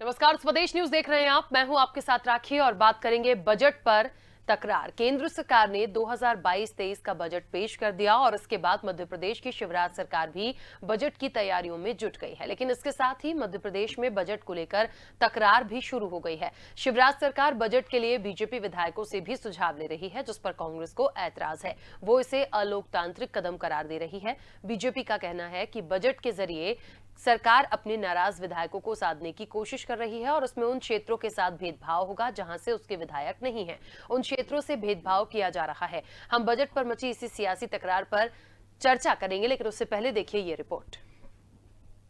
नमस्कार, स्वदेश न्यूज देख रहे हैं आप। मैं हूं आपके साथ राखी और बात करेंगे बजट पर तकरार। केंद्र सरकार ने 2022-23 का बजट पेश कर दिया और इसके बाद मध्य प्रदेश की शिवराज सरकार भी बजट की तैयारियों में जुट गई है। लेकिन इसके साथ ही मध्य प्रदेश में बजट को लेकर तकरार भी शुरू हो गई है। शिवराज सरकार बजट के लिए बीजेपी विधायकों से भी सुझाव ले रही है, जिस पर कांग्रेस को ऐतराज है। वो इसे अलोकतांत्रिक कदम करार दे रही है। बीजेपी का कहना है कि बजट के जरिए सरकार अपने नाराज विधायकों को साधने की कोशिश कर रही है और उसमें उन क्षेत्रों के साथ भेदभाव होगा जहां से उसके विधायक नहीं हैं। उन क्षेत्रों से भेदभाव किया जा रहा है। हम बजट पर मची इसी सियासी तकरार पर चर्चा करेंगे, लेकिन उससे पहले देखिए ये रिपोर्ट।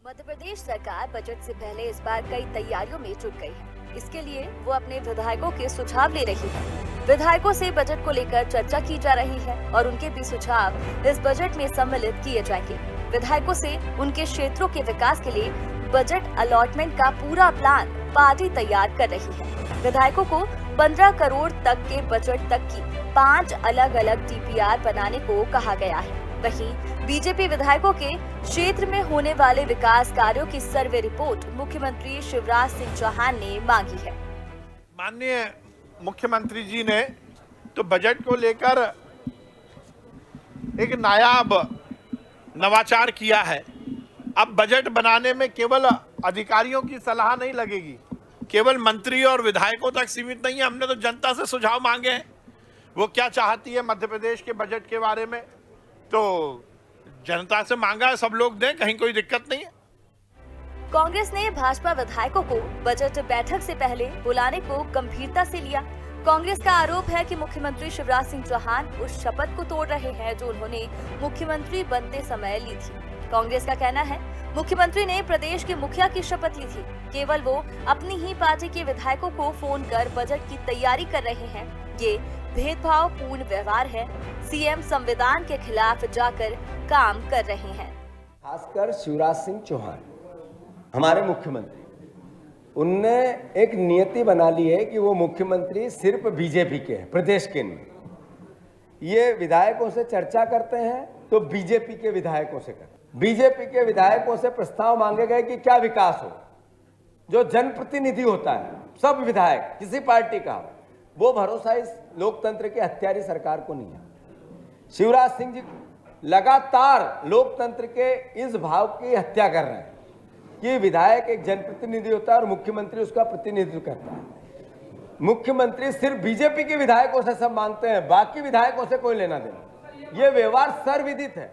मध्य प्रदेश सरकार बजट से पहले इस बार कई तैयारियों में जुट गई है। इसके लिए वो अपने विधायकों के सुझाव ले रही है। विधायकों से बजट को लेकर चर्चा की जा रही है और उनके भी सुझाव इस बजट में सम्मिलित किए जाएंगे। विधायकों से उनके क्षेत्रों के विकास के लिए बजट अलॉटमेंट का पूरा प्लान पार्टी तैयार कर रही है। विधायकों को 15 करोड़ तक के बजट तक की 5 अलग अलग DPR बनाने को कहा गया है। वहीं बीजेपी विधायकों के क्षेत्र में होने वाले विकास कार्यों की सर्वे रिपोर्ट मुख्यमंत्री शिवराज सिंह चौहान ने मांगी है। माननीय मुख्यमंत्री जी ने तो बजट को लेकर एक नायाब नवाचार किया है। अब बजट बनाने में केवल अधिकारियों की सलाह नहीं लगेगी, केवल मंत्री और विधायकों तक सीमित नहीं है। हमने तो जनता से सुझाव मांगे हैं, वो क्या चाहती है मध्य प्रदेश के बजट के बारे में, तो जनता से मांगा है, सब लोग दें, कहीं कोई दिक्कत नहीं है। कांग्रेस ने भाजपा विधायकों को बजट बैठक से पहले बुलाने को गंभीरता से लिया। कांग्रेस का आरोप है कि मुख्यमंत्री शिवराज सिंह चौहान उस शपथ को तोड़ रहे हैं जो उन्होंने मुख्यमंत्री बनते समय ली थी। कांग्रेस का कहना है मुख्यमंत्री ने प्रदेश के मुखिया की शपथ ली थी, केवल वो अपनी ही पार्टी के विधायकों को फोन कर बजट की तैयारी कर रहे हैं। ये भेदभावपूर्ण व्यवहार है। सीएम संविधान के खिलाफ जाकर काम कर रहे हैं। खासकर शिवराज सिंह चौहान हमारे मुख्यमंत्री, उनने एक नियति बना ली है कि वो मुख्यमंत्री सिर्फ बीजेपी के हैं, प्रदेश के नहीं। ये विधायकों से चर्चा करते हैं तो बीजेपी के विधायकों से करते हैं। बीजेपी के विधायकों से प्रस्ताव मांगे गए कि क्या विकास हो। जो जनप्रतिनिधि होता है, सब विधायक किसी पार्टी का, वो भरोसा इस लोकतंत्र की हत्यारी सरकार को नहीं है। शिवराज सिंह जी लगातार लोकतंत्र के इस भाव की हत्या कर रहे हैं कि विधायक एक जनप्रतिनिधि होता है और मुख्यमंत्री उसका प्रतिनिधित्व करता है। मुख्यमंत्री सिर्फ बीजेपी के विधायकों से सब मांगते हैं, बाकी विधायकों से कोई लेना देना। ये व्यवहार सर्वविदित है।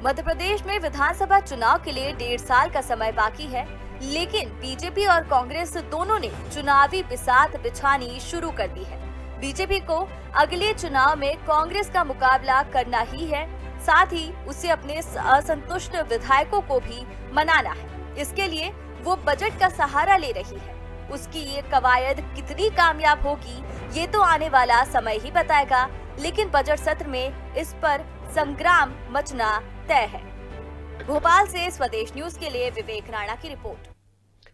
मध्य प्रदेश में विधानसभा चुनाव के लिए 1.5 साल का समय बाकी है, लेकिन बीजेपी और कांग्रेस दोनों ने चुनावी बिसात बिछानी शुरू कर दी है। बीजेपी को अगले चुनाव में कांग्रेस का मुकाबला करना ही है, साथ ही उसे अपने असंतुष्ट विधायकों को भी मनाना है। इसके लिए वो बजट का सहारा ले रही है। उसकी ये कवायद कितनी कामयाब होगी ये तो आने वाला समय ही बताएगा, लेकिन बजट सत्र में इस पर संग्राम मचना तय है। भोपाल से स्वदेश न्यूज के लिए विवेक राणा की रिपोर्ट।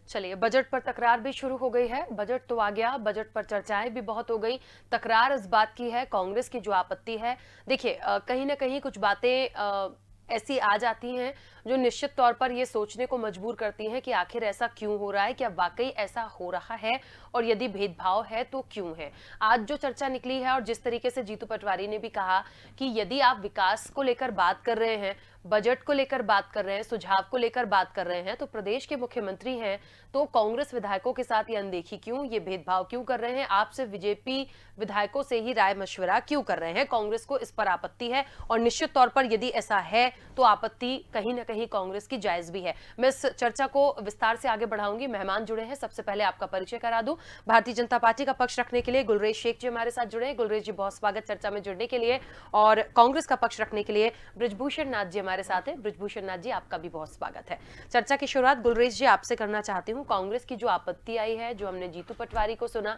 चलिए, बजट पर तकरार भी शुरू हो गई है। बजट तो आ गया, बजट पर चर्चाएं भी बहुत हो गई। तकरार इस बात की है, कांग्रेस की जो आपत्ति है, देखिए कहीं ना कहीं कुछ बातें ऐसी आ जाती हैं जो निश्चित तौर पर ये सोचने को मजबूर करती हैं कि आखिर ऐसा क्यों हो रहा है, क्या वाकई ऐसा हो रहा है, और यदि भेदभाव है तो क्यों है। आज जो चर्चा निकली है और जिस तरीके से जीतू पटवारी ने भी कहा कि यदि आप विकास को लेकर बात कर रहे हैं, बजट को लेकर बात कर रहे हैं, सुझाव को लेकर बात कर रहे हैं, तो प्रदेश के मुख्यमंत्री हैं, तो कांग्रेस विधायकों के साथ ये अनदेखी क्यों, ये भेदभाव क्यों कर रहे हैं, आप सिर्फ बीजेपी विधायकों से ही राय मशवरा क्यों कर रहे हैं। कांग्रेस को इस पर आपत्ति है और निश्चित तौर पर यदि ऐसा है तो आपत्ति कहीं ना कहीं कांग्रेस की जायज भी है। मैं इस चर्चा को विस्तार से आगे बढ़ाऊंगी। मेहमान जुड़े हैं, सबसे पहले आपका परिचय करा दूं। भारतीय जनता पार्टी का पक्ष रखने के लिए गुलरेज शेख जी हमारे साथ जुड़े हैं। गुलरेज जी, बहुत स्वागत चर्चा में जुड़ने के लिए। और कांग्रेस का पक्ष रखने के लिए ब्रिजभूषण नाथ जी हमारे साथ हैं। ब्रिजभूषण नाथ जी, आपका भी बहुत स्वागत है। चर्चा की शुरुआत गुलरेज जी आपसे करना चाहती हूँ। कांग्रेस की जो आपत्ति आई है, जो हमने जीतू पटवारी को सुना,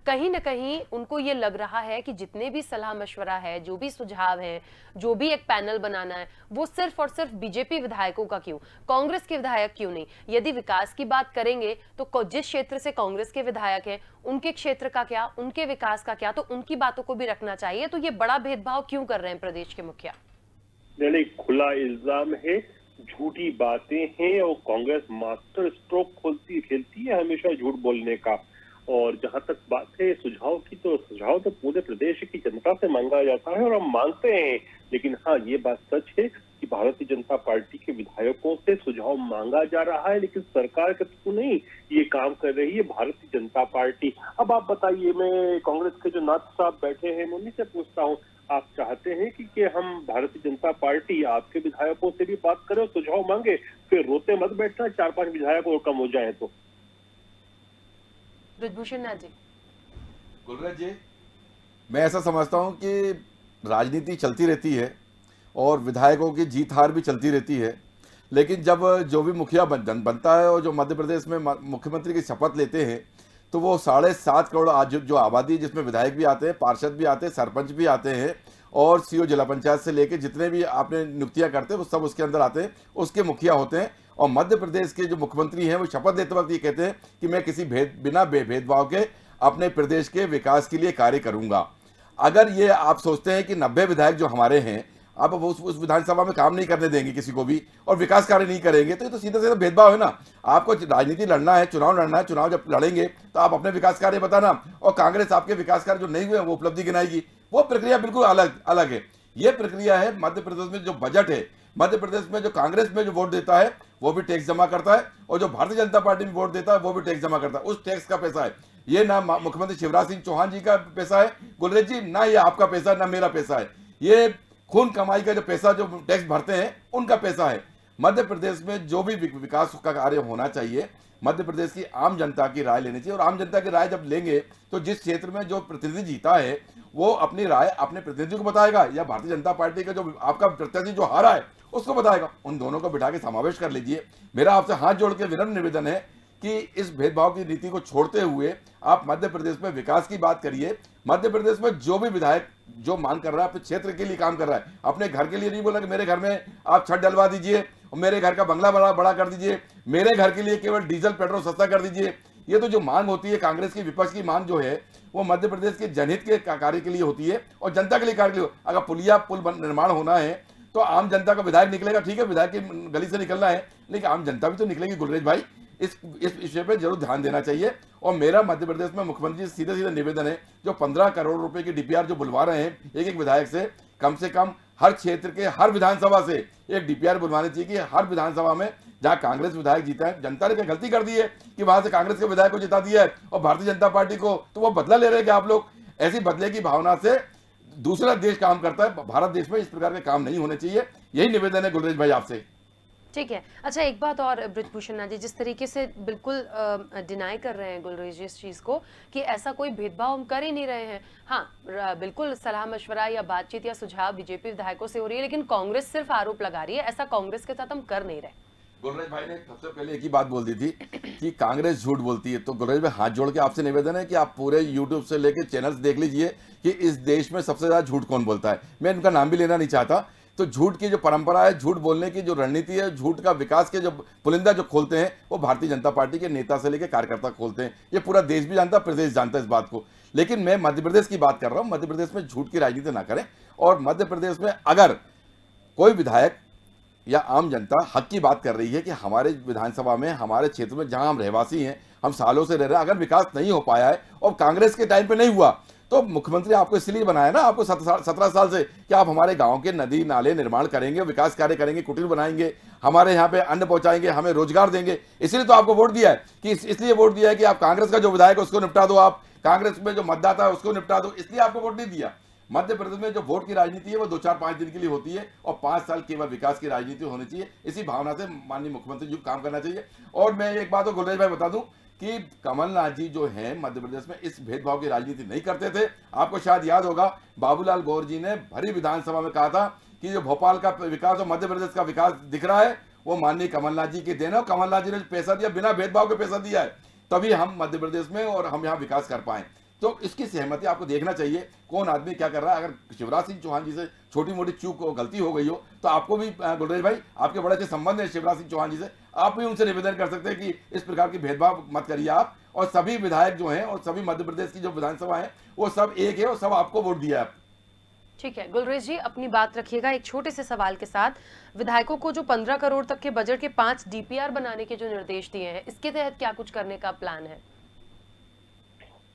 कहीं ना कहीं उनको ये लग रहा है कि जितने भी सलाह मशवरा है, जो भी सुझाव है, जो भी एक पैनल बनाना है, वो सिर्फ और सिर्फ बीजेपी विधायकों का क्यों, कांग्रेस के विधायक क्यों नहीं। यदि विकास की बात करेंगे तो जिस क्षेत्र से कांग्रेस के विधायक हैं, उनके क्षेत्र का क्या, उनके विकास का क्या, तो उनकी बातों को भी रखना चाहिए। तो ये बड़ा भेदभाव क्यों कर रहे हैं प्रदेश के मुखिया? नहीं, खुला इल्जाम है झूठी बातें हैं और कांग्रेस मास्टर स्ट्रोक खेलती है हमेशा झूठ बोलने का। और जहां तक बात है सुझाव की, तो सुझाव तो पूरे प्रदेश की जनता से मांगा जाता है और हम मांगते हैं। लेकिन हाँ, ये बात सच है कि भारतीय जनता पार्टी के विधायकों से सुझाव मांगा जा रहा है, लेकिन सरकार के थ्रू नहीं ये काम कर रही है भारतीय जनता पार्टी। अब आप बताइए, मैं कांग्रेस के जो नाथ साहब बैठे हैं उन्हीं से पूछता हूँ, आप चाहते हैं कि हम भारतीय जनता पार्टी आपके विधायकों से भी बात करें और सुझाव मांगे, फिर रोते मत बैठना 4-5 विधायक और कम हो जाए तो। ब्रजभूषण नाथ जी। गुलराज जी, मैं ऐसा समझता हूं कि राजनीति चलती रहती है और विधायकों की जीत हार भी चलती रहती है, लेकिन जब जो भी मुखिया बनता है और जो मध्य प्रदेश में मुख्यमंत्री की शपथ लेते हैं, तो वो 7.5 करोड़ आज जो आबादी है, जिसमें विधायक भी आते हैं, पार्षद भी आते हैं, सरपंच भी आते हैं और सीओ जिला पंचायत से लेके जितने भी आपने नियुक्तियां करते हैं वो सब उसके अंदर आते हैं, उसके मुखिया होते हैं। और मध्य प्रदेश के जो मुख्यमंत्री हैं वो शपथ लेते वक्त ये कहते हैं कि मैं किसी बिना भेदभाव के अपने प्रदेश के विकास के लिए कार्य करूंगा। अगर ये आप सोचते हैं कि 90 विधायक जो हमारे हैं आप उस विधानसभा में काम नहीं करने देंगे किसी को भी और विकास कार्य नहीं करेंगे, तो ये तो सीधा सीधा भेदभाव है ना। आपको राजनीति लड़ना है, चुनाव लड़ना है, चुनाव जब लड़ेंगे तो आप अपने विकास कार्य बताना और कांग्रेस आपके विकास कार्य जो नहीं हुए वो उपलब्धि गिनाएगी। वो प्रक्रिया बिल्कुल अलग है। ये प्रक्रिया है मध्य प्रदेश में जो बजट है, मध्य प्रदेश में जो कांग्रेस में जो वोट देता है वो भी टैक्स जमा करता है और जो भारतीय जनता पार्टी में वोट देता है वो भी टैक्स जमा करता है। उस टैक्स का पैसा है, ये ना मुख्यमंत्री शिवराज सिंह चौहान जी का पैसा है गुलरेज जी, ना ये आपका पैसा है, ना मेरा पैसा है। ये खून कमाई का जो पैसा जो टैक्स भरते हैं उनका पैसा है। मध्य प्रदेश में जो भी विकास का कार्य होना चाहिए, मध्य प्रदेश की आम जनता की राय लेनी चाहिए और आम जनता की राय जब लेंगे तो जिस क्षेत्र में जो प्रतिनिधि जीता है वो अपनी राय अपने प्रतिनिधि को बताएगा या भारतीय जनता पार्टी का जो आपका प्रत्याशी जो हारा है उसको बताएगा। उन दोनों को बिठा के समावेश कर लीजिए। मेरा आपसे हाथ जोड़ के विनम्र निवेदन है कि इस भेदभाव की नीति को छोड़ते हुए आप मध्य प्रदेश में विकास की बात करिए। मध्य प्रदेश में जो भी विधायक जो मांग कर रहा है अपने क्षेत्र के लिए काम कर रहा है, अपने घर के लिए नहीं बोला कि मेरे घर में आप छत डलवा दीजिए और मेरे घर का बंगला बड़ा कर दीजिए, मेरे घर के लिए केवल डीजल पेट्रोल सस्ता कर दीजिए। ये तो जो मांग होती है कांग्रेस की विपक्ष की मांग जो है वो मध्य प्रदेश के जनहित के कार्य के लिए होती है और जनता के लिए कार्य के लिए। अगर पुल निर्माण होना है तो आम जनता का विधायक निकलेगा, ठीक है, विधायक की गली से निकलना है, लेकिन आम जनता भी तो निकलेगी गुलरेज भाई। इस विषय पे जरूर ध्यान देना चाहिए। और मेरा मध्य प्रदेश में मुख्यमंत्री से सीधा निवेदन है, जो 15 करोड़ रुपए की डीपीआर जो बुलवा रहे हैं एक विधायक से कम हर क्षेत्र के हर विधानसभा से एक डीपीआर बुलवानी चाहिए कि हर विधानसभा में जहां कांग्रेस विधायक जीता है, जनता ने क्या गलती कर दी है कि वहां से कांग्रेस के विधायक को जिता दिया है और भारतीय जनता पार्टी को, तो वो बदला ले रहे हैं क्या आप लोग? ऐसी बदले की भावना से दूसरा देश काम करता है, भारत देश में इस प्रकार के काम नहीं होने चाहिए। यही निवेदन है गुलरेज भाई आपसे। ठीक है। अच्छा, एक बात और ब्रजभूषण नाथ जी, जिस तरीके से बिल्कुल डिनाई कर रहे हैं गुलरेज इस चीज को कि ऐसा कोई भेदभाव हम कर ही नहीं रहे हैं। हाँ, बिल्कुल सलाह मशवरा या बातचीत या सुझाव बीजेपी विधायकों से हो रही है, लेकिन कांग्रेस सिर्फ आरोप लगा रही है, ऐसा कांग्रेस के साथ हम कर नहीं रहे। गुलरेज भाई ने सबसे पहले एक ही बात बोल दी थी कि कांग्रेस झूठ बोलती है। तो गुलरेज भाई हाथ जोड़ के आपसे निवेदन है कि आप पूरे यूट्यूब से लेकर चैनल्स देख लीजिए कि इस देश में सबसे ज्यादा झूठ कौन बोलता है। मैं इनका नाम भी लेना नहीं चाहता। तो झूठ की जो परंपरा है, झूठ बोलने की जो रणनीति है, झूठ का विकास के जो पुलिंदा जो खोलते हैं वो भारतीय जनता पार्टी के नेता से लेकर कार्यकर्ता खोलते हैं। ये पूरा देश भी जानता है, प्रदेश जानता है इस बात को। लेकिन मैं मध्य प्रदेश की बात कर रहा हूं। मध्य प्रदेश में झूठ की राजनीति ना करें। और मध्य प्रदेश में अगर कोई विधायक या आम जनता हक की बात कर रही है कि हमारे विधानसभा में, हमारे क्षेत्र में जहां हम रहवासी हैं, हम सालों से रह रहे हैं, अगर विकास नहीं हो पाया है और कांग्रेस के टाइम पे नहीं हुआ, तो मुख्यमंत्री आपको इसलिए बनाया ना, आपको 17 साल से कि आप हमारे गांव के नदी नाले निर्माण करेंगे, विकास कार्य करेंगे, कुटीर बनाएंगे, हमारे यहाँ पे अन्न पहुंचाएंगे, हमें रोजगार देंगे। इसलिए तो आपको वोट दिया है कि इसलिए वोट दिया है कि आप कांग्रेस का जो विधायक है उसको निपटा दो, आप कांग्रेस में जो मतदाता है उसको निपटा दो, इसलिए आपको वोट नहीं दिया। मध्य प्रदेश में जो वोट की राजनीति है वो 2-4-5 दिन के लिए होती है और 5 साल केवल विकास की राजनीति होनी चाहिए। इसी भावना से माननीय मुख्यमंत्री जी को काम करना चाहिए। और मैं एक बात गुलरेज भाई बता दूं कि कमलनाथ जी जो हैं मध्य प्रदेश में इस भेदभाव की राजनीति नहीं करते थे। आपको शायद याद होगा बाबूलाल गौर जी ने भरी विधानसभा में कहा था कि जो भोपाल का विकास और मध्य प्रदेश का विकास दिख रहा है वो माननीय कमलनाथ जी की देन है। कमलनाथ जी ने पैसा दिया, बिना भेदभाव के पैसा दिया है, तभी हम मध्य प्रदेश में और हम यहाँ विकास कर पाए। तो इसकी सहमति आपको देखना चाहिए कौन आदमी क्या कर रहा है। अगर शिवराज सिंह चौहान जी से छोटी मोटी चूक हो, गलती हो गई हो, तो आपको भी गुलरेज भाई आपके बड़े अच्छे संबंध है शिवराज सिंह चौहान जी से, आप भी उनसे निवेदन कर सकते हैं कि इस प्रकार की भेदभाव मत करिए आप। और सभी विधायक जो हैं और सभी मध्य प्रदेश की जो विधानसभा है वो सब एक है और सब आपको वोट दिया है। ठीक है गुलरेज जी, अपनी बात रखिएगा एक छोटे से सवाल के साथ। विधायकों को जो 15 करोड़ तक के बजट के 5 डीपीआर बनाने के जो निर्देश दिए हैं, इसके तहत क्या कुछ करने का प्लान है?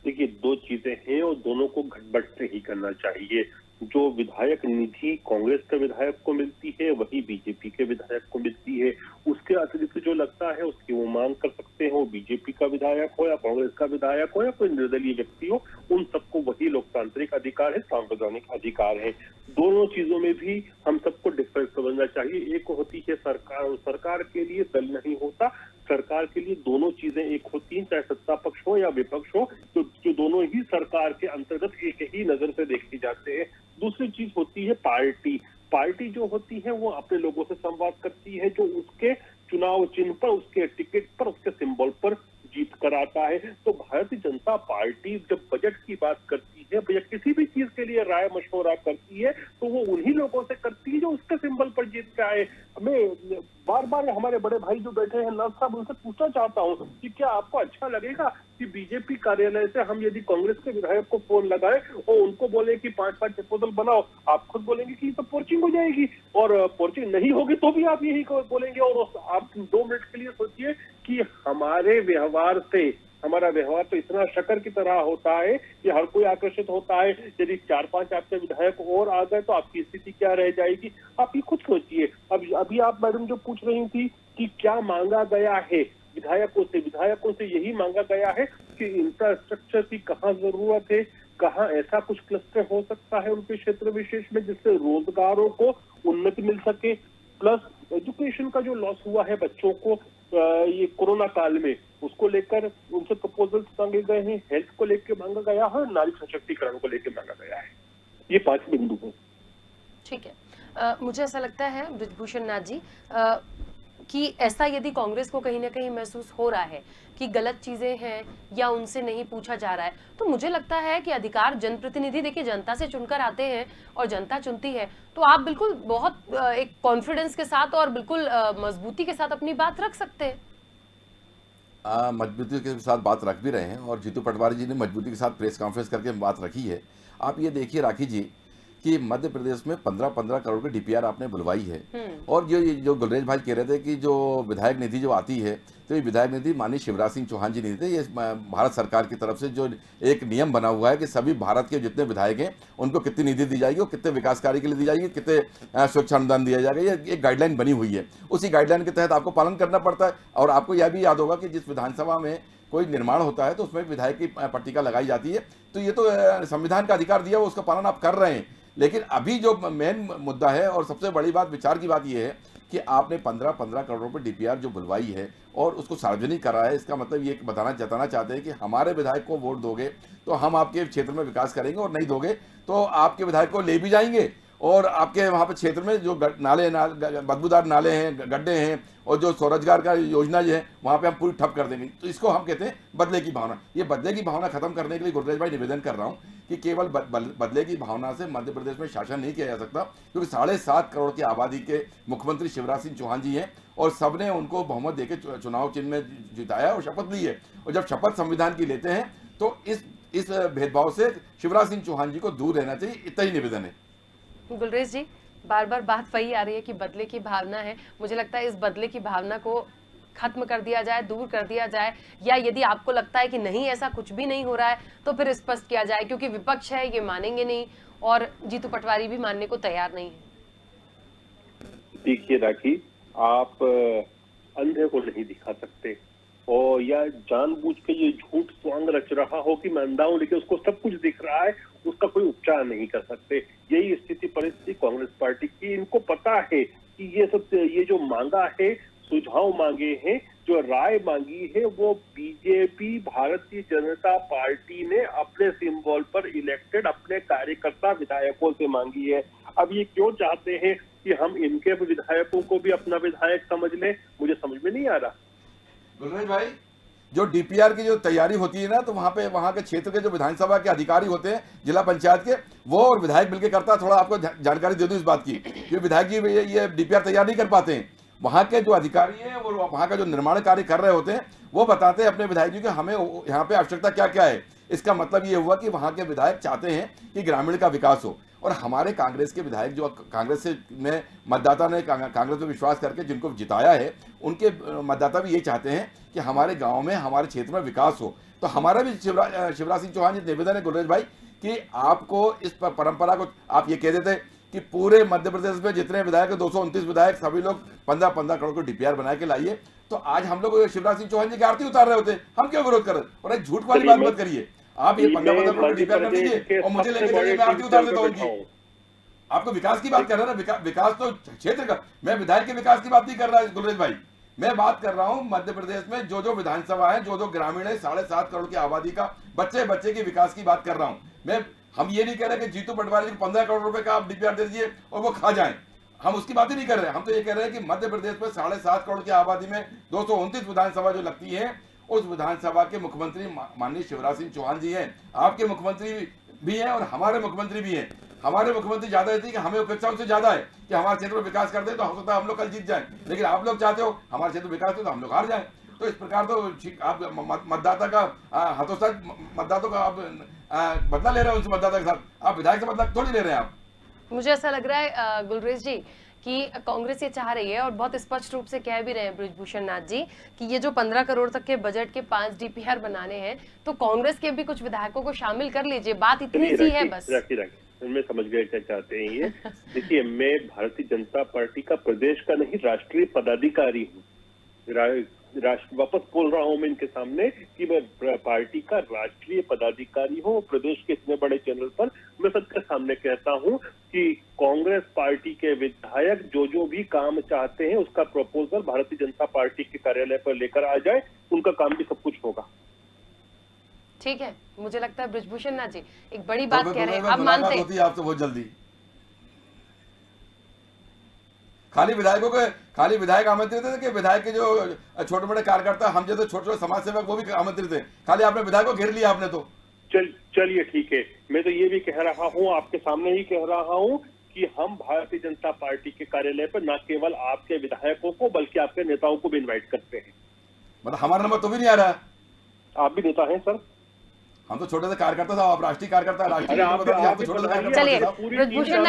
देखिए, दो चीजें हैं और दोनों को घटबट से ही करना चाहिए। जो विधायक निधि कांग्रेस के विधायक को मिलती है वही बीजेपी के विधायक को मिलती है। उसके अतिरिक्त जो लगता है उसकी वो मांग कर सकते हैं, वो बीजेपी का विधायक हो या कांग्रेस का विधायक हो या कोई निर्दलीय व्यक्ति हो, उन सबको वही लोकतांत्रिक अधिकार है, संवैधानिक अधिकार है। दोनों चीजों में भी हम सबको डिफरेंस समझना चाहिए। एक होती है सरकार, और सरकार के लिए दल नहीं होता, सरकार के लिए दोनों चीजें एक होती हैं, चाहे सत्ता पक्ष हो या विपक्ष हो, तो जो दोनों ही सरकार के अंतर्गत एक ही नजर से देखे जाते हैं। दूसरी चीज होती है पार्टी। पार्टी जो होती है वो अपने लोगों से संवाद करती है, जो उसके चुनाव चिन्ह पर, उसके टिकट पर, उसके सिंबल पर जीत कर आता है। तो भारतीय जनता पार्टी जब बजट की बात करती है या किसी भी चीज के लिए राय मशवरा करती है तो वो उन्हीं लोगों से करती है जो उसके सिंबल पर जीत के आए। मैं बार बार हमारे बड़े भाई जो बैठे हैं नर्स साहब, उनसे पूछना चाहता हूँ कि क्या आपको अच्छा लगेगा कि बीजेपी कार्यालय से हम यदि कांग्रेस के विधायक को फोन लगाए और उनको बोले कि 5-5 प्रपोजल बनाओ, आप खुद बोलेंगे कि तो पोर्चिंग हो जाएगी, और पोर्चिंग नहीं होगी तो भी आप यही बोलेंगे। और आप 2 मिनट के लिए सोचिए कि हमारे व्यवहार से, हमारा व्यवहार तो इतना शक्कर की तरह होता है कि हर कोई आकर्षित होता है। यदि 4-5 आपके विधायक और आ गए तो आपकी स्थिति क्या रह जाएगी, आप ये खुद सोचिए। अभी आप मैडम जो पूछ रही थी कि क्या मांगा गया है विधायकों से यही मांगा गया है कि इंफ्रास्ट्रक्चर की कहाँ जरूरत है, कहाँ ऐसा कुछ क्लस्टर हो सकता है उनके क्षेत्र विशेष में जिससे रोजगारों को उन्नति मिल सके, प्लस एजुकेशन का जो लॉस हुआ है बच्चों को ये कोरोना काल में, उसको लेकर उनसे प्रपोजल्स मांगे गए हैं। हेल्थ को लेकर मांगा गया है, नारी सशक्तिकरण को लेकर मांगा गया है। ये 5 बिंदु हैं। ठीक है, मुझे ऐसा लगता है बृजभूषण नाथ जी कि ऐसा यदि कांग्रेस को कहीं ना कहीं महसूस हो रहा है कि गलत चीजें हैं या उनसे नहीं पूछा जा रहा है, तो मुझे लगता है कि अधिकार जनप्रतिनिधि देखिए जनता से चुनकर आते हैं और जनता चुनती है, तो आप बिल्कुल बहुत एक कॉन्फिडेंस के साथ और बिल्कुल मजबूती के साथ अपनी बात रख सकते हैं। मजबूती के साथ बात रख भी रहे हैं और जीतू पटवारी जी ने मजबूती के साथ प्रेस कॉन्फ्रेंस करके बात रखी है। आप ये देखिए राखी जी कि मध्य प्रदेश में 15-15 करोड़ की डीपीआर आपने बुलवाई है, और जो गुलरेज भाई कह रहे थे कि जो विधायक निधि जो आती है, तो ये विधायक निधि माननीय शिवराज सिंह चौहान जी नहीं थे, ये भारत सरकार की तरफ से जो एक नियम बना हुआ है कि सभी भारत के जितने विधायक हैं उनको कितनी निधि दी जाएगी और कितने विकास कार्य के लिए दी जाएगी, कितने स्वच्छ अनुदान दिया जाएगा, ये एक गाइडलाइन बनी हुई है। उसी गाइडलाइन के तहत आपको पालन करना पड़ता है। और आपको यह भी याद होगा कि जिस विधानसभा में कोई निर्माण होता है तो उसमें विधायक की पट्टिका लगाई जाती है, तो ये तो संविधान का अधिकार दिया, उसका पालन आप कर रहे हैं। लेकिन अभी जो मेन मुद्दा है और सबसे बड़ी बात, विचार की बात यह है कि आपने 15-15 करोड़ रुपए डीपीआर जो बुलवाई है और उसको सार्वजनिक करा है। इसका मतलब ये जताना चाहते हैं कि हमारे विधायक को वोट दोगे तो हम आपके क्षेत्र में विकास करेंगे, और नहीं दोगे तो आपके विधायक को ले भी जाएंगे और आपके वहाँ पे क्षेत्र में जो बदबूदार नाले हैं, गड्ढे हैं, और जो स्वरोजगार का योजना जो है वहाँ पे हम पूरी ठप कर देंगे। तो इसको हम कहते हैं बदले की भावना। ये बदले की भावना खत्म करने के लिए गुलरेज भाई निवेदन कर रहा हूँ कि केवल बदले की भावना से मध्य प्रदेश में शासन नहीं किया जा सकता, क्योंकि 7.5 करोड़ की आबादी के मुख्यमंत्री शिवराज सिंह चौहान जी हैं और सबने उनको बहुमत देकर चुनाव चिन्ह में जिताया और शपथ ली है। और जब शपथ संविधान की लेते हैं तो इस भेदभाव से शिवराज सिंह चौहान जी को दूर रहना चाहिए, इतना ही निवेदन है। गुलरेज जी, बार बार बात वही आ रही है कि बदले की भावना है। मुझे लगता है इस बदले की भावना को खत्म कर दिया जाए, दूर कर दिया जाए, या यदि आपको लगता है कि नहीं ऐसा कुछ भी नहीं हो रहा है तो फिर स्पष्ट किया जाए, क्योंकि विपक्ष है ये मानेंगे नहीं और जीतू पटवारी भी मानने को तैयार नहीं है। देखिए राखी, आप अंधे को नहीं दिखा सकते, और या जानबूझ के ये झूठ स्वांग रच रहा हो कि मैं अंधा हूं लेकिन उसको सब कुछ दिख रहा है, उसका कोई उपचार नहीं कर सकते। यही स्थिति परिस्थिति कांग्रेस पार्टी की। इनको पता है कि ये जो मांगा है, सुझाव मांगे हैं, जो राय मांगी है, वो बीजेपी भारतीय जनता पार्टी ने अपने सिंबल पर इलेक्टेड अपने कार्यकर्ता विधायकों से मांगी है। अब ये क्यों चाहते हैं कि हम इनके विधायकों को भी अपना विधायक समझ लें, मुझे समझ में नहीं आ रहा। गुलरेज भाई, जो डीपीआर की जो तैयारी होती है ना, तो वहाँ के क्षेत्र के जो विधानसभा के अधिकारी होते हैं, जिला पंचायत के, वो और विधायक मिलकर करता है। थोड़ा आपको जानकारी दे दूं इस बात की कि विधायक जी ये डीपीआर तैयार नहीं कर पाते हैं। वहाँ के जो अधिकारी हैं और वहाँ का जो निर्माण कार्य कर रहे होते हैं, वो बताते हैं अपने विधायक जी कि हमें यहाँ पे आवश्यकता क्या क्या है। इसका मतलब ये हुआ कि वहाँ के विधायक चाहते हैं कि ग्रामीण का विकास हो, और हमारे कांग्रेस के विधायक जो कांग्रेस से में मतदाता ने कांग्रेस में विश्वास करके जिनको जिताया है, उनके मतदाता भी ये चाहते हैं कि हमारे गांव में, हमारे क्षेत्र में विकास हो। तो हमारा भी शिवराज सिंह चौहान जी निवेदन है गुलरेज भाई कि आपको इस परंपरा को आप ये कह देते कि पूरे मध्य प्रदेश में जितने विधायक 229 विधायक सभी लोग 15-15 करोड़ को डीपीआर बना के लाइए, तो आज हम लोग शिवराज सिंह चौहान जी की आरती उतार रहे होते। हम क्यों विरोध कर रहे? और एक झूठ वाली बात मत करिए। आप ये 15-15 करोड़ डीपीआर कर दीजिए और मुझे लेके चलिए, मैं आरती उतार देता हूँ उनकी। आपको विकास की बात कर रहे हैं ना, विकास तो क्षेत्र का, मैं विधायक के विकास की बात नहीं कर रहा गुलरेज भाई। मैं बात कर रहा हूं मध्य प्रदेश में जो जो विधानसभा है, जो जो ग्रामीण है, 7.5 करोड़ की आबादी का बच्चे की विकास की बात कर रहा हूं मैं। हम ये नहीं कह रहे कि जीतू पटवारी जी को 15 करोड़ रुपए का आप डीपीआर दे दीजिए और वो खा जाएं। हम उसकी बात ही नहीं कर रहे हैं। हम तो ये कह रहे हैं कि मध्य प्रदेश में 7.5 करोड़ की आबादी में 229 विधानसभा जो लगती है, उस विधानसभा के मुख्यमंत्री माननीय शिवराज सिंह चौहान जी हैं। आपके मुख्यमंत्री भी हैं और हमारे मुख्यमंत्री भी हैं। हमारे मुख्यमंत्री ज्यादा रहती है कि हमें अपेक्षा उनसे ज्यादा है कि हमारे क्षेत्र में विकास कर दे, तो हो सकता है हम लोग कल जीत जाएं। लेकिन आप लोग चाहते हो हमारे क्षेत्र में विकास हो तो हम लोग हार जाएं। तो इस प्रकार तो आप मतदाता का हतोत्साह मतदाताओं का आप बदला ले रहे हैं उनसे, मतदाता के साथ आप विधायक से बदला थोड़ी ले रहे हैं आप। मुझे ऐसा लग रहा है गुलरेज जी कि कांग्रेस ये चाह रही है और बहुत स्पष्ट रूप से कह भी रहे हैं ब्रिजभूषण नाथ जी कि ये जो 15 करोड़ तक के बजट के 5 डीपीआर बनाने हैं, तो कांग्रेस के भी कुछ विधायकों को शामिल कर लीजिए। बात इतनी सी है बस। मैं समझ गया क्या चाहते हैं ये। देखिए, मैं भारतीय जनता पार्टी का प्रदेश का नहीं, राष्ट्रीय पदाधिकारी हूँ। वापस बोल रहा हूं मैं इनके सामने कि मैं पार्टी का राष्ट्रीय पदाधिकारी हूं। प्रदेश के इतने बड़े चैनल पर मैं सबके सामने कहता हूं कि कांग्रेस पार्टी के विधायक जो भी काम चाहते हैं उसका प्रपोजल भारतीय जनता पार्टी के कार्यालय पर लेकर आ जाए, उनका काम भी सब कुछ होगा। ठीक है, मुझे लगता है ब्रिजभूषण नाथ जी एक बड़ी बात कह रहे हैं। अब मानते हैं आपसे बहुत जल्दी खाली विधायकों के, खाली विधायक आमंत्रित थे कि विधायक के जो छोटे बड़े कार्यकर्ता, हम जैसे छोटे समाज सेवक, वो भी आमंत्रित थे। खाली आपने विधायक को घेर लिया आपने तो। चलिए ठीक है, मैं तो ये भी कह रहा हूँ, आपके सामने ही कह रहा हूँ कि हम भारतीय जनता पार्टी के कार्यालय पर न केवल आपके विधायकों को बल्कि आपके नेताओं को भी इन्वाइट करते हैं। मतलब हमारा नंबर तो भी नहीं आ रहा। आप भी नेता हैं सर। हम तो छोटे से कार्यकर्ता था, आप राष्ट्रीय कार्यकर्ता, चलिए ब्रिजभूषण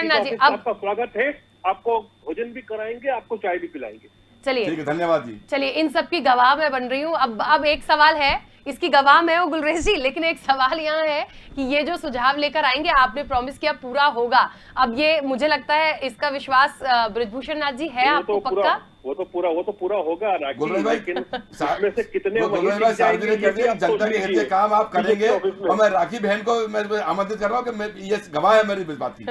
नाथ जी आपका स्वागत है। आपको भोजन भी कराएंगे, आपको चाय भी पिलाएंगे। चलिए ठीक है, धन्यवाद जी। चलिए, इन सब की गवाह मैं बन रही हूँ। अब एक सवाल है, इसकी गवाह मैं हूँ गुलरेज जी, लेकिन एक सवाल यहाँ है कि ये जो सुझाव लेकर आएंगे, आपने प्रॉमिस किया पूरा होगा। अब ये मुझे लगता है इसका विश्वास ब्रिजभूषण नाथ जी है आपको पक्का? वो तो पूरा होगा। लेकिन इसमें से कितने जनता के हित के काम आप करेंगे और मैं राखी बहन को मैं आमंत्रित कर रहा हूँ कि ये गवाह है मेरी बात की।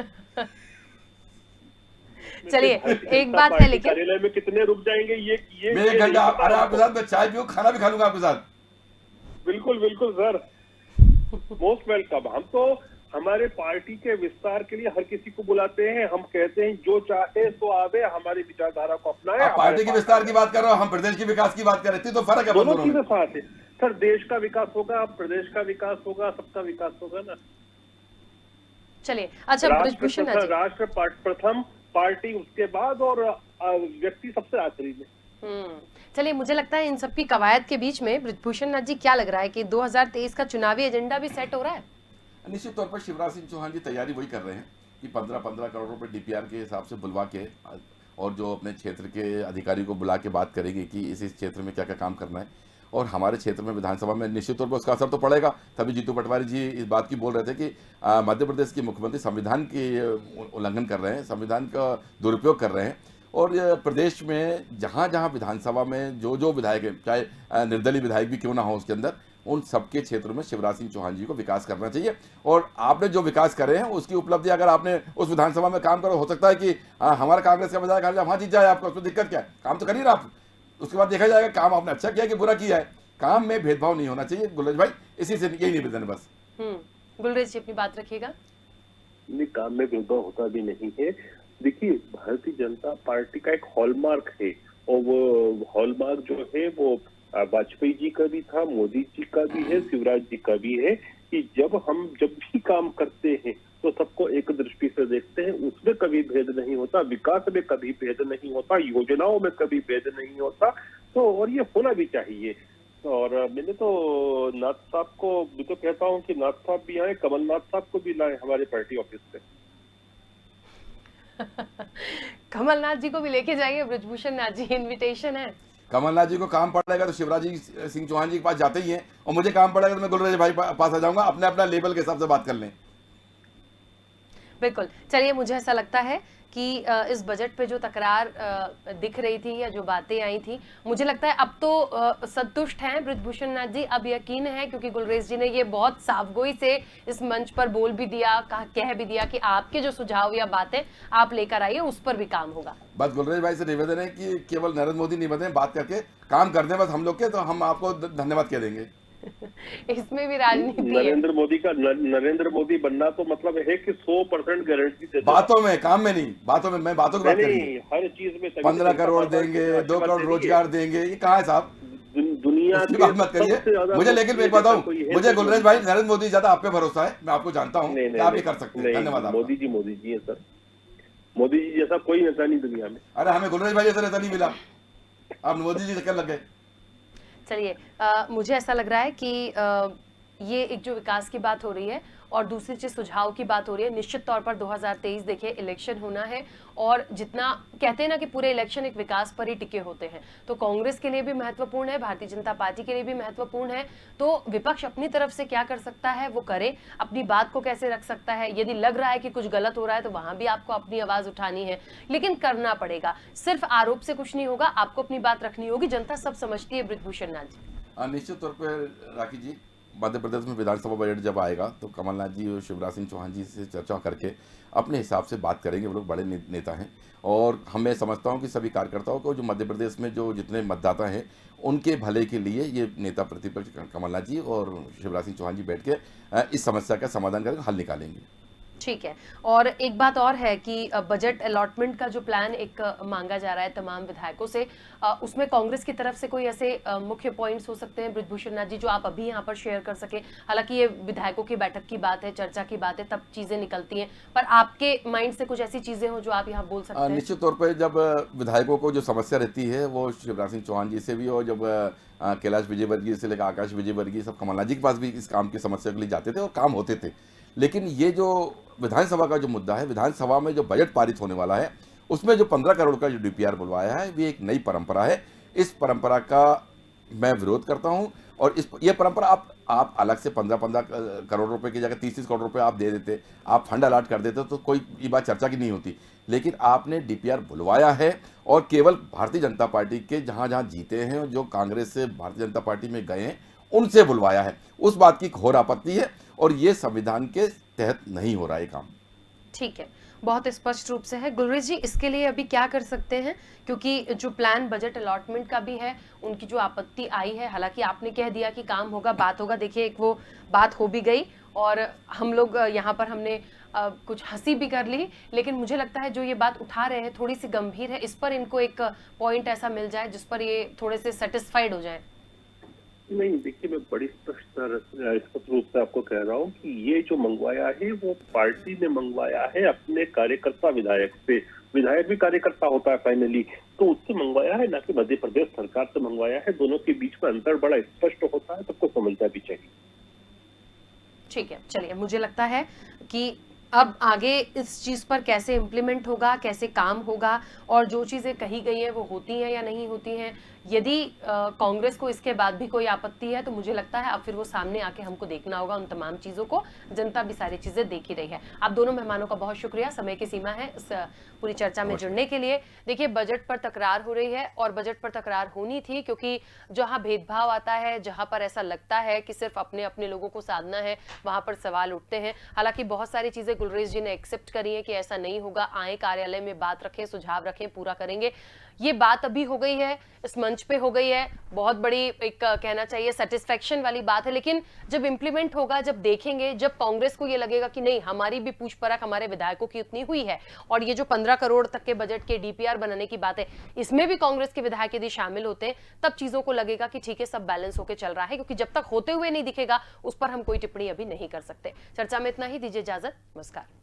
चलिए, एक बात है, लेकिन कार्यालय में कितने रुक जाएंगे ये मैं 1 घंटा आपके साथ मैं चाय पीऊँ, खाना भी खा लूंगा आपके साथ। बिल्कुल सर, मोस्ट वेलकम। हम तो हमारे पार्टी के विस्तार के लिए हर किसी को बुलाते हैं। हम कहते हैं जो चाहे सो आवे, हमारी विचारधारा को अपनाए। आप पार्टी के विस्तार की बात कर रहे हो, हम प्रदेश के विकास की बात कर रहे थे, तो फर्क है दोनों चीजें साथ है सर। देश का विकास होगा, प्रदेश का विकास होगा, सबका विकास होगा ना। चलिए, अच्छा ब्रिजभूषण नाथ जी, राष्ट्र प्रथम, पार्टी उसके बाद और व्यक्ति सबसे आखिरी में। चलिए, मुझे लगता है इन सब की कवायद के बीच में ब्रिजभूषण नाथ जी क्या लग रहा है कि 2023 का चुनावी एजेंडा भी सेट हो रहा है? निश्चित तौर पर शिवराज सिंह चौहान जी तैयारी वही कर रहे हैं कि 15-15 करोड़ रुपए डीपीआर के हिसाब से बुलवा के और जो अपने क्षेत्र के अधिकारी को बुला के बात करेंगे कि इस क्षेत्र में क्या क्या काम करना है। और हमारे क्षेत्र में विधानसभा में निश्चित तौर पर उसका असर तो पड़ेगा। तभी जीतू पटवारी जी इस बात की बोल रहे थे कि मध्य प्रदेश के मुख्यमंत्री संविधान की उल्लंघन कर रहे हैं, संविधान का दुरुपयोग कर रहे हैं। और प्रदेश में जहाँ जहाँ विधानसभा में जो विधायक है, चाहे निर्दलीय विधायक भी क्यों ना हो उसके अंदर, उन सबके क्षेत्रों में शिवराज सिंह चौहान जी को विकास करना चाहिए। और आपने जो विकास करे हैं उसकी उपलब्धि अगर आपने उस विधानसभा में काम करो, हो सकता है कि हमारा कांग्रेस का विधायक वहाँ जीत जाए, आपको उसमें दिक्कत क्या है? काम तो करिए ना आप, उसके बाद देखा जाएगा काम आपने अच्छा किया कि बुरा किया है। काम में भेदभाव नहीं होना चाहिए गुलरेज भाई, इसी से यही निवेदन है बस। गुलरेज जी अपनी बात रखिएगा। नहीं, काम में भेदभाव होता भी नहीं है। देखिए, भारतीय जनता पार्टी का एक हॉलमार्क है और वो हॉलमार्क जो है वो वाजपेयी जी का भी था, मोदी जी का भी है, शिवराज जी का भी है कि जब भी काम करते हैं तो सबको एक दृष्टि से देखते हैं। उसमें कभी भेद नहीं होता, विकास में कभी भेद नहीं होता, योजनाओं में कभी भेद नहीं होता। तो और ये होना भी चाहिए। और मैंने तो नाथ साहब को भी तो कहता हूँ कि नाथ साहब भी आए, कमलनाथ साहब को भी लाए हमारे पार्टी ऑफिस से। कमलनाथ जी को भी लेके जाइए, ब्रजभूषण नाथ जी, इनविटेशन है। कमलनाथ जी को काम पड़ेगा तो शिवराज सिंह चौहान जी के पास जाते ही हैं, और मुझे काम पड़ेगा तो मैं गुलराज भाई पास आ जाऊंगा, अपने अपना लेवल के हिसाब से बात कर लें। बिल्कुल। चलिए, मुझे ऐसा लगता है कि इस बजट पे जो तकरार दिख रही थी या जो बातें आई थी, मुझे लगता है अब तो संतुष्ट हैं ब्रजभूषण नाथ जी। अब यकीन है, क्योंकि गुलरेज जी ने ये बहुत साफगोई से इस मंच पर बोल भी दिया, कह भी दिया कि आपके जो सुझाव या बातें आप लेकर आइए, उस पर भी काम होगा। बस गुलरेज भाई से निवेदन है कि केवल नरेंद्र मोदी नहीं बने, बात करके काम कर दें बस हम लोग के, तो हम आपको धन्यवाद कह देंगे। इसमें भी राजनीति है। नरेंद्र मोदी बनना तो मतलब है कि 100% गारंटी देते, बातों में, काम में नहीं। बातों में, मैं बातों की बात करेंगे, हर चीज में 15 करोड़ देंगे, 2 करोड़ रोजगार देंगे, ये कहाँ है साहब? दुनिया की बात मत करिए मुझे। लेकिन एक बताऊं, मुझे गुलरेज भाई नरेंद्र मोदी ज्यादा आप पे भरोसा है, मैं आपको जानता हूं कि आप ये कर सकते हैं। धन्यवाद। मोदी जी है सर, मोदी जी जैसा कोई नेता नहीं दुनिया में। अरे हमें गुलरेज भाई जैसा नेता नहीं मिला, आप मोदी जी चक्कर लग गए। चलिए, मुझे ऐसा लग रहा है कि ये एक जो विकास की बात हो रही है और दूसरी चीज सुझाव की बात हो रही है। निश्चित तौर पर 2023 देखिए इलेक्शन होना है, और जितना कहते हैं ना कि पूरे इलेक्शन एक विकास पर ही टिके होते हैं, तो कांग्रेस के लिए भी महत्वपूर्ण है, भारतीय जनता पार्टी के लिए भी महत्वपूर्ण है। तो विपक्ष अपनी तरफ से क्या कर सकता है वो करे, अपनी बात को कैसे रख सकता है। यदि लग रहा है कि कुछ गलत हो रहा है तो वहां भी आपको अपनी आवाज उठानी है, लेकिन करना पड़ेगा। सिर्फ आरोप से कुछ नहीं होगा, आपको अपनी बात रखनी होगी। जनता सब समझती है ब्रजभूषण नाथ जी। निश्चित तौर पर राखी जी, मध्य प्रदेश में विधानसभा बजट जब आएगा तो कमलनाथ जी और शिवराज सिंह चौहान जी से चर्चा करके अपने हिसाब से बात करेंगे। वो लोग बड़े नेता हैं, और हमें समझता हूं कि सभी कार्यकर्ताओं को, जो मध्य प्रदेश में जो जितने मतदाता हैं, उनके भले के लिए ये नेता प्रतिपक्ष कमलनाथ जी और शिवराज सिंह चौहान जी बैठ के इस समस्या का समाधान करके हल निकालेंगे। ठीक है। और एक बात और है कि बजट अलॉटमेंट का जो प्लान एक मांगा जा रहा है तमाम विधायकों से, उसमें कांग्रेस की तरफ से कोई ऐसे मुख्य पॉइंट्स हो सकते हैं ब्रजभूषण नाथ जी जो आप अभी यहाँ पर शेयर कर सके? हालांकि ये विधायकों की बैठक की बात है, चर्चा की बात है, तब चीजें निकलती हैं, पर आपके माइंड से कुछ ऐसी चीजें हो जो आप यहाँ बोल सकते हैं? निश्चित तौर पर जब विधायकों को जो समस्या रहती है वो शिवराज सिंह चौहान जी से भी, और जब कैलाश विजयवर्गीय से लेकर आकाश विजयवर्गीय सब कमलनाथ जी के पास भी इस काम की समस्या के लिए जाते थे और काम होते थे। लेकिन ये जो विधानसभा का जो मुद्दा है, विधानसभा में जो बजट पारित होने वाला है, उसमें जो 15 करोड़ का जो डीपीआर बुलवाया है, ये एक नई परंपरा है। इस परंपरा का मैं विरोध करता हूं, और ये परंपरा आप अलग से 15 करोड़ रुपए की जगह 30 करोड़ रुपए आप दे देते, आप फंड अलॉट कर देते, तो कोई ये बात चर्चा की नहीं होती। लेकिन आपने डीपीआर बुलवाया है, और केवल भारतीय जनता पार्टी के जहां जीते हैं, जो कांग्रेस से भारतीय जनता पार्टी में गए हैं, उनसे बुलवाया है। उस बात की घोर आपत्ति है, और ये संविधान के तहत नहीं हो रहा है काम। ठीक है, बहुत स्पष्ट रूप से है। गुलरेज जी, इसके लिए अभी क्या कर सकते हैं? क्योंकि जो प्लान बजट अलॉटमेंट का भी है, उनकी जो आपत्ति आई है, हालांकि आपने कह दिया कि काम होगा, बात होगा। देखिए, एक वो बात हो भी गई, और हम लोग यहाँ पर हमने कुछ हंसी भी कर ली, लेकिन मुझे लगता है जो ये बात उठा रहे हैं थोड़ी सी गंभीर है। इस पर इनको एक पॉइंट ऐसा मिल जाए जिस पर ये थोड़े से सेटिस्फाइड हो जाए। नहीं, देखिए, मैं बड़ी स्पष्ट रूप से आपको कह रहा हूँ कि ये जो मंगवाया है वो पार्टी ने मंगवाया है अपने कार्यकर्ता विधायक से। विधायक भी कार्यकर्ता होता है फाइनली, तो उससे मंगवाया है, ना कि मध्य प्रदेश सरकार से मंगवाया है। दोनों के बीच में अंतर बड़ा स्पष्ट होता है, सबको समझना भी चाहिए। ठीक है, चलिए, मुझे लगता है कि अब आगे इस चीज पर कैसे इम्प्लीमेंट होगा, कैसे काम होगा, और जो चीजें कही गई हैं वो होती हैं या नहीं होती हैं। यदि कांग्रेस को इसके बाद भी कोई आपत्ति है तो मुझे लगता है अब फिर वो सामने आके हमको देखना होगा उन तमाम चीजों को। जनता भी सारी चीजें देख ही रही है। आप दोनों मेहमानों का बहुत शुक्रिया, समय की सीमा है इस पूरी चर्चा में जुड़ने के लिए। देखिए, बजट पर तकरार हो रही है, और बजट पर तकरार होनी थी, क्योंकि जहां भेदभाव आता है, जहां पर ऐसा लगता है कि सिर्फ अपने अपने लोगों को साधना है, वहां पर सवाल उठते हैं। हालांकि बहुत सारी चीजें गुलरेज जी ने एक्सेप्ट करी है कि ऐसा नहीं होगा, आए कार्यालय में बात रखें, सुझाव रखें, पूरा करेंगे। ये बात अभी हो गई है, इस मंच पे हो गई है, बहुत बड़ी एक कहना चाहिए सेटिस्फेक्शन वाली बात है। लेकिन जब इंप्लीमेंट होगा, जब देखेंगे, जब कांग्रेस को ये लगेगा कि नहीं, हमारी भी पूछ परख हमारे विधायकों की उतनी हुई है, और ये जो 15 करोड़ तक के बजट के डीपीआर बनाने की बात है, इसमें भी कांग्रेस के विधायक यदि शामिल होते हैं, तब चीजों को लगेगा कि ठीक है, सब बैलेंस होकर चल रहा है। क्योंकि जब तक होते हुए नहीं दिखेगा, उस पर हम कोई टिप्पणी अभी नहीं कर सकते। चर्चा में इतना ही, दीजिए इजाजत, नमस्कार।